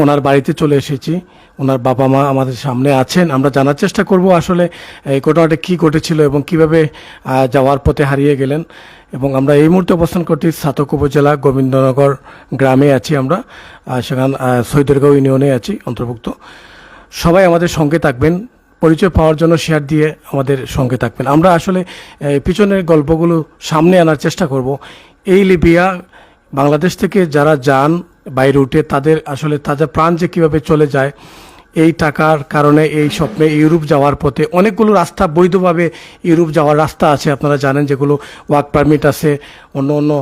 ওনার বাড়িতে চলে এসেছি। ওনার বাবা মা আমাদের সামনে আছেন। আমরা জানার চেষ্টা করব আসলে এই ঘটনাটা কী ঘটেছিল এবং কিভাবে যাওয়ার পথে হারিয়ে গেলেন। এবং আমরা এই মুহূর্তে অবস্থান করছি ছাতক উপজেলা গোবিন্দনগর গ্রামে আছি আমরা, সেখানে সৈয়দরগাঁও ইউনিয়নে আছি অন্তর্ভুক্ত। সবাই আমাদের সঙ্গে থাকবেন, পরিচয় পাওয়ার জন্য শেয়ার দিয়ে আমাদের সঙ্গে থাকবেন। আমরা আসলে পিছনের গল্পগুলো সামনে আনার চেষ্টা করব। এই লিবিয়া বাংলাদেশ থেকে যারা যান বাই রুটে, তাদের আসলে তাদের প্রাণ যে কীভাবে চলে যায় এই টাকার কারণে, এই স্বপ্নে ইউরোপ যাওয়ার পথে অনেকগুলো রাস্তা, বৈধভাবে ইউরোপ যাওয়ার রাস্তা আছে, আপনারা জানেন, যেগুলো ওয়ার্ক পারমিট আছে, অন্য অন্য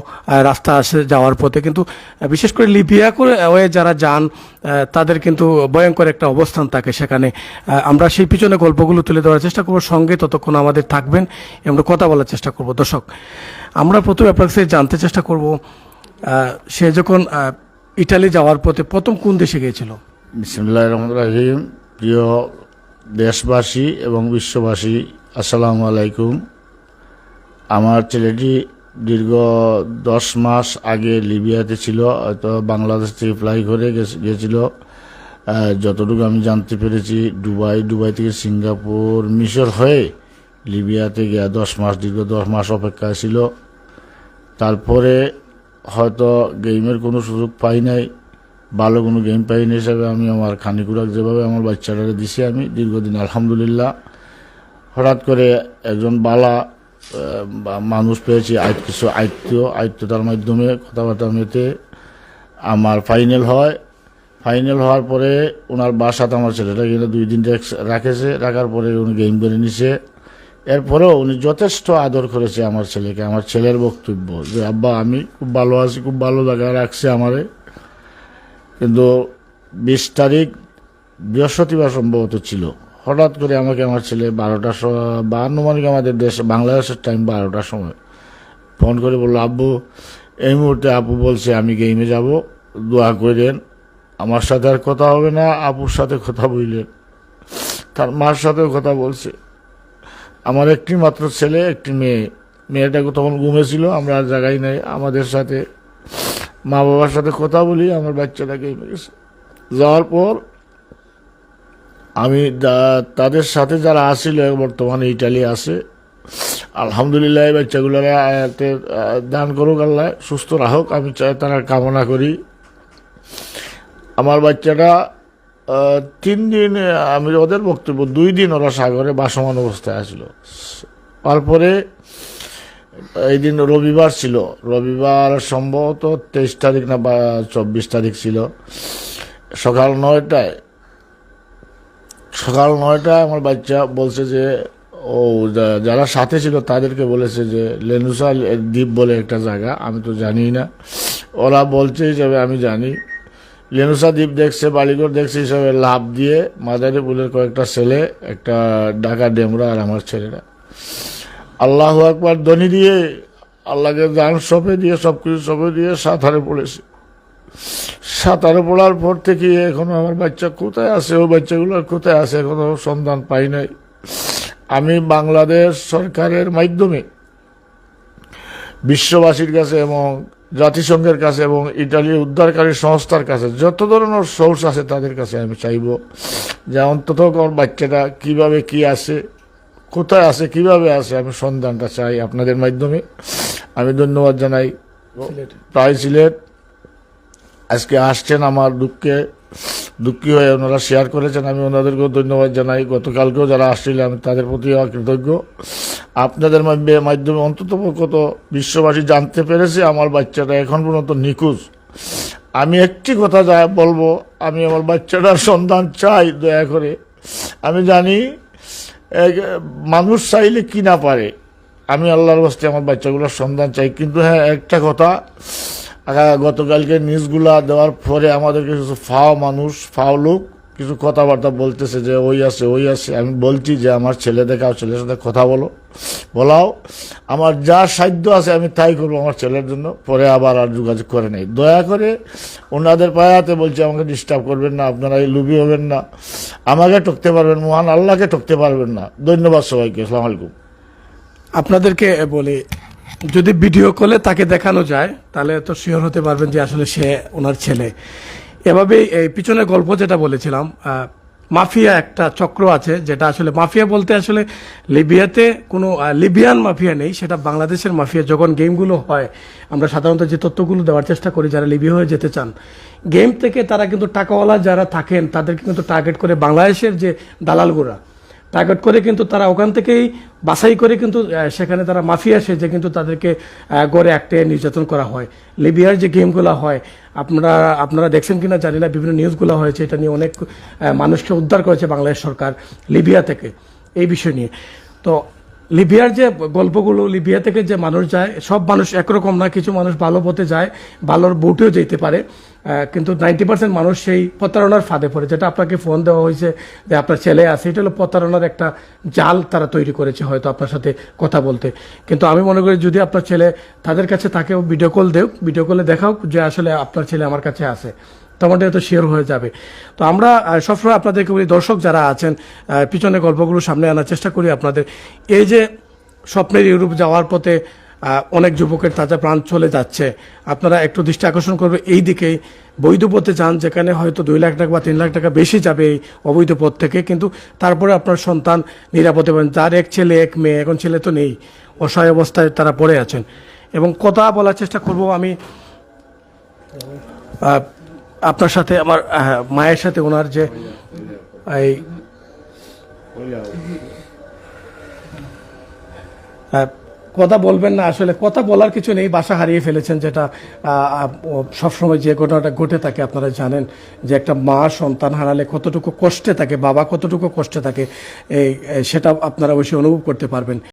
রাস্তা আছে যাওয়ার পথে। কিন্তু বিশেষ করে লিবিয়া করে যারা যান তাদের কিন্তু ভয়ঙ্কর একটা অবস্থান থাকে সেখানে। আমরা সেই পিছনে গল্পগুলো তুলে ধরার চেষ্টা করবো, সঙ্গে ততক্ষণ আমাদের থাকবেন, আমরা কথা বলার চেষ্টা করব। দর্শক, আমরা প্রথমে আপনার কাছে জানতে চেষ্টা করব, সে যখন ইটালি যাওয়ার পথে প্রথম কোন দেশে গিয়েছিল? বিসমিল্লাহির রহমানির রহিম। প্রিয় দেশবাসী এবং বিশ্ববাসী, আসসালামু আলাইকুম। আমার ছেলেটি দীর্ঘ 10 মাস আগে লিবিয়াতে ছিল, হয়তো বাংলাদেশ থেকে ফ্লাই করে গেছিল। যতটুকু আমি জানতে পেরেছি দুবাই থেকে সিঙ্গাপুর, মিশর হয়ে লিবিয়াতে গিয়ে 10 মাস, দীর্ঘ 10 মাস অপেক্ষায় ছিল। তারপরে হয়তো গেমের কোনো সুযোগ পাই নাই, ভালো কোনো গেম পাইনি হিসাবে আমি আমার খানিকুরাক যেভাবে আমার বাচ্চাটাকে দিছি আমি দীর্ঘদিন, আলহামদুলিল্লাহ। হঠাৎ করে একজন বালা মানুষ পেয়েছি, কিছু আয়ত্ততার মাধ্যমে কথাবার্তা মেতে আমার ফাইনাল হয়। ফাইনাল হওয়ার পরে ওনার বাসাতে আমার ছেলেটা গেলে 2 দিন রাখার পরে উনি গেম করে নিছে। এরপরেও উনি যথেষ্ট আদর করেছে আমার ছেলেকে। আমার ছেলের বক্তব্য যে আব্বা আমি খুব ভালো আছি, খুব ভালো জায়গায় রাখছে আমারে। কিন্তু 20 তারিখ বৃহস্পতিবার সম্ভবত ছিল, হঠাৎ করে আমাকে আমার ছেলে 12:52 আমাদের দেশে বাংলাদেশের টাইম 12টার সময় ফোন করে বললো, আব্বু এই মুহূর্তে আপু বলছে আমি গেমে যাব, দোয়া করেন। আমার সাথে আর কথা হবে না, আপুর সাথে কথা বললেন, তার মার সাথেও কথা বলছে। আমার একটি মাত্র ছেলে, একটি মেয়ে। মেয়েটাকে তখন ঘুমেছিল, আমরা আর জায়গায় নাই। আমাদের সাথে মা বাবার সাথে কথা বলি, আমার বাচ্চাটাকে গেছে। যাওয়ার পর আমি তাদের সাথে যারা আসছিল, বর্তমানে ইটালি আছে, আলহামদুলিল্লাহ বাচ্চাগুলোর দান করুক আল্লাহ, সুস্থ রাখুক, আমি চাই তারা কামনা করি। আমার বাচ্চাটা 3 দিন, আমি ওদের বক্তব্য 2 দিন ওরা সাগরে বাসমান অবস্থায় আসলো। তারপরে এই দিন রবিবার ছিল, রবিবার সম্ভবত 23 তারিখ না 24 তারিখ ছিল। সকাল 9টায় আমার বাচ্চা বলছে যে যারা সাথে ছিল তাদেরকে বলেছে যে লেনুসা দ্বীপ বলে একটা জায়গা, আমি তো জানি না, ওরা বলছে হিসাবে আমি জানি। লেনুসা দ্বীপ দেখছে, বালিগড় দেখছে হিসাবে লাভ দিয়ে মাদারীপুরের কয়েকটা ছেলে, একটা ঢাকা ডেমরা আর আমার ছেলেরা আল্লাহু আকবার ধ্বনি দিয়ে, আল্লাহকে দান সপে দিয়ে, সবকিছু সপে দিয়ে সাঁতারে পড়েছে। সাঁতারে পড়ার পর থেকে এখনো আমার বাচ্চা কোথায় আছে, ওই বাচ্চাগুলোর কোথায় আছে এখনো সন্ধান পাই নাই। আমি বাংলাদেশ সরকারের মাধ্যমে বিশ্ববাসীর কাছে এবং জাতিসংঘের কাছে এবং ইটালি উদ্ধারকারী সংস্থার কাছে, যত ধরনের সোর্স আছে তাদের কাছে আমি চাইব যে অন্তত আমার বাচ্চাটা কিভাবে কি আছে, কোথায় আছে, কিভাবে আছে, আমি সন্ধানটা চাই আপনাদের মাধ্যমে। আমি ধন্যবাদ জানাই প্রায় সিলেট আজকে আসছেন, আমার দুঃখী হয়ে ওনারা শেয়ার করেছেন, আমি ওনাদেরকেও ধন্যবাদ জানাই। গতকালকেও যারা আসছিলেন আমি তাদের প্রতি কৃতজ্ঞ। আপনাদের মাধ্যমে অন্তত কত বিশ্ববাসী জানতে পেরেছে আমার বাচ্চাটা এখন পর্যন্ত নিখোঁজ। আমি একটি কথা বলবো, আমি আমার বাচ্চাটার সন্ধান চাই দয়া করে। আমি জানি মানুষ চাইলে কি না পারে, আমি আল্লাহর বাস্তে আমার বাচ্চাগুলোর সন্ধান চাই। কিন্তু হ্যাঁ, একটা কথা, গতকালকে নিউজগুলা দেওয়ার পরে আমাদেরকে কিছু ফাও লোক কিছু কথাবার্তা বলতেছে যে ওই আছে। আমি বলছি যে আমার ছেলে দেখাও, ছেলের সাথে কথা বলাও, আমার যা সাধ্য আছে আমি তাই করবো আমার ছেলের জন্য। পরে আবার আর যোগাযোগ করে নেই। দয়া করে ওনাদের পায়াতে বলছি, আমাকে ডিস্টার্ব করবেন না, আপনারা এই লুবি হবেন না, আমাকে ঠকতে পারবেন, মহান আল্লাহকে ঠকতে পারবেন না। ধন্যবাদ সবাইকে, আসসালামু আলাইকুম। আপনাদেরকে বলি, যদি ভিডিও কলে তাকে দেখানো যায় তাহলে তো শিওর হতে পারবেন যে আসলে সে ওনার ছেলে। এভাবেই এই পিছনের গল্প যেটা বলেছিলাম, মাফিয়া একটা চক্র আছে, যেটা আসলে মাফিয়া বলতে আসলে লিবিয়াতে কোনো লিবিয়ান মাফিয়া নেই, সেটা বাংলাদেশের মাফিয়া। যখন গেমগুলো হয় আমরা সাধারণত যে তথ্যগুলো দেওয়ার চেষ্টা করি, যারা লিবিয়া হয়ে যেতে চান গেম থেকে, তারা কিন্তু টাকাওয়ালা যারা থাকেন তাদেরকে কিন্তু টার্গেট করে বাংলাদেশের যে দালালগুড়া টার্গেট করে কিন্তু তারা ওখান থেকেই বাছাই করে কিন্তু সেখানে তারা মাফিয়া সেজে কিন্তু তাদেরকে গড়ে একটে নির্যাতন করা হয়। লিবিয়ার যে গেমগুলো হয় আপনারা দেখছেন কিনা জানি না, বিভিন্ন নিউজগুলো হয়েছে, এটা নিয়ে অনেক মানুষকে উদ্ধার করেছে বাংলাদেশ সরকার লিবিয়া থেকে এই বিষয় নিয়ে। তো লিবিয়ার যে গল্পগুলো, লিবিয়া থেকে যে মানুষ যায়, সব মানুষ একরকম না, কিছু মানুষ ভালো পথে যায়, ভালোর বোটেও যেতে পারে, কিন্তু 90% মানুষ সেই প্রতারণার ফাঁদে পড়ে। যেটা আপনাকে ফোন দেওয়া হয়েছে যে আপনার ছেলে আছে, এটা হলো প্রতারণার একটা জাল তারা তৈরি করেছে হয়তো আপনার সাথে কথা বলতে। কিন্তু আমি মনে করি যদি আপনার ছেলে তাদের কাছে তাকেও ভিডিও কল দেও, ভিডিও কলে দেখাও যে আসলে আপনার ছেলে আমার কাছে আছে, তোমাদের তো শেয়ার হয়ে যাবে। তো আমরা সবসময় আপনাদেরকে বলি, দর্শক যারা আছেন পিছনে গল্পগুলো সামনে আনার চেষ্টা করি আপনাদের। এই যে স্বপ্নের ইউরোপ যাওয়ার পথে অনেক যুবকের তাজা প্রাণ চলে যাচ্ছে, আপনারা একটু দৃষ্টি আকর্ষণ করবে এই দিকেই। বৈধ পথে যান, যেখানে হয়তো 2 লাখ টাকা বা 3 লাখ টাকা বেশি যাবে এই অবৈধ পথ থেকে, কিন্তু তারপরে আপনার সন্তান নিরাপদে পাবেন। যার এক ছেলে এক মেয়ে, এখন ছেলে তো নেই, অসহায় অবস্থায় তারা পড়ে আছেন। এবং কথা বলার চেষ্টা করব আমি আপনার সাথে, আমার মায়ের সাথে, ওনার যে এই কথা বলবেন না, আসলে কথা বলার কিছু নেই, বাসা হারিয়ে ফেলেছেন, যেটা সবসময় যে ঘটনাটা ঘটে থাকে আপনারা জানেন যে একটা মা সন্তান হারালে কতটুকু কষ্টে থাকে, বাবা কতটুকু কষ্টে থাকে, সেটা আপনারা অবশ্যই অনুভব করতে পারবেন।